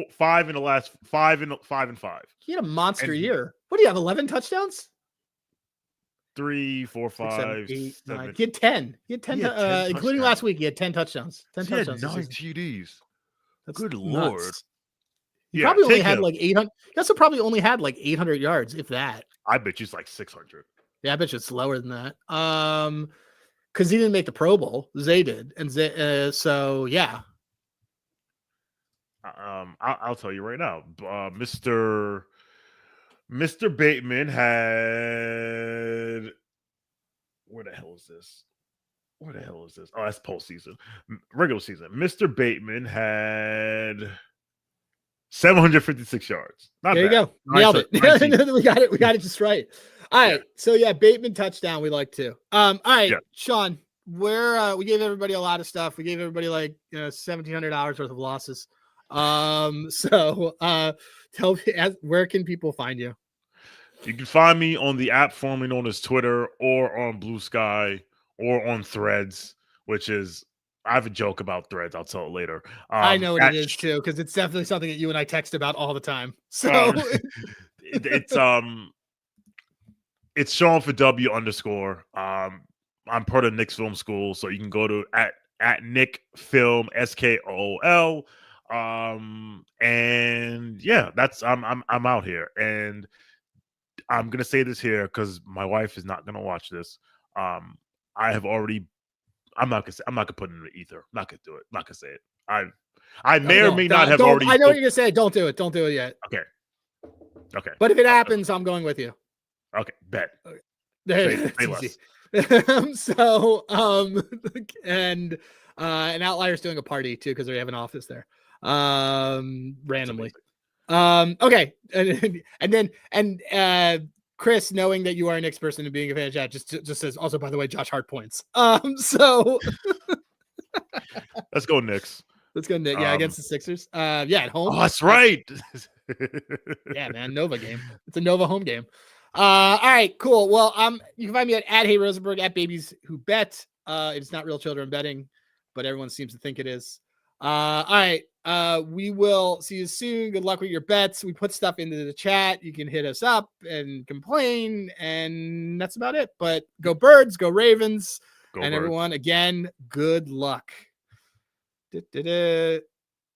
5 in the last 5 and 5. He had a monster year. What do you have? 11 touchdowns? 3, 4, 5, 6, 7, 8, 7. 9. He had 10. He had 10, including last week. He had 10 touchdowns. 10 touchdowns. 9 TDs. That's good nuts. Lord. He probably only had like 800. He also probably only had like 800 yards, if that. I bet you it's like 600. Yeah, I bet you it's lower than that. Because he didn't make the Pro Bowl. Zay did, and so yeah. I'll tell you right now, Mr. Bateman had. Where the hell is this? Oh, that's postseason. Regular season. Mr. Bateman had 756 yards. Not there bad. You go. Nailed it. We got it. We got it just right. All right. Yeah. So yeah, Bateman touchdown. We like to. All right, Shawn. We gave everybody a lot of stuff. We gave everybody like $1,700 worth of losses. So tell me, where can people find you? You can find me on the app formerly known as Twitter, or on Blue Sky, or on Threads, which is I have a joke about Threads. I'll tell it later. I know what it is too, because it's definitely something that you and I text about all the time. So it's Shawn for W _. I'm part of Nick's Film School, so you can go to at Nick Film SKOL. And yeah, that's I'm out here, and I'm gonna say this here because my wife is not gonna watch this. I have already. I'm not gonna put it in the ether. I'm not gonna do it. I'm not gonna say it. I may or may not have already. I know what you're gonna say. Don't do it. Don't do it yet. Okay. Okay. But if it happens, I'm going with you. Okay. Bet. Okay. Say less. And an Outlier's doing a party too because they have an office there. Randomly. Okay. And Chris, knowing that you are a Knicks person and being a fan of chat, just says also, by the way, Josh Hart points. So let's go Knicks. Let's go Knicks. Yeah, against the Sixers. Yeah, at home. Oh, that's right. Yeah, man, Nova game. It's a Nova home game. All right, cool. Well, you can find me at Hey Rosenberg, at Babies Who Bet. It's not real children betting, but everyone seems to think it is. All right. We will see you soon. Good luck with your bets. We put stuff into the chat. You can hit us up and complain, and that's about it. But go Birds, go Ravens, go and Birds. Everyone, again, good luck.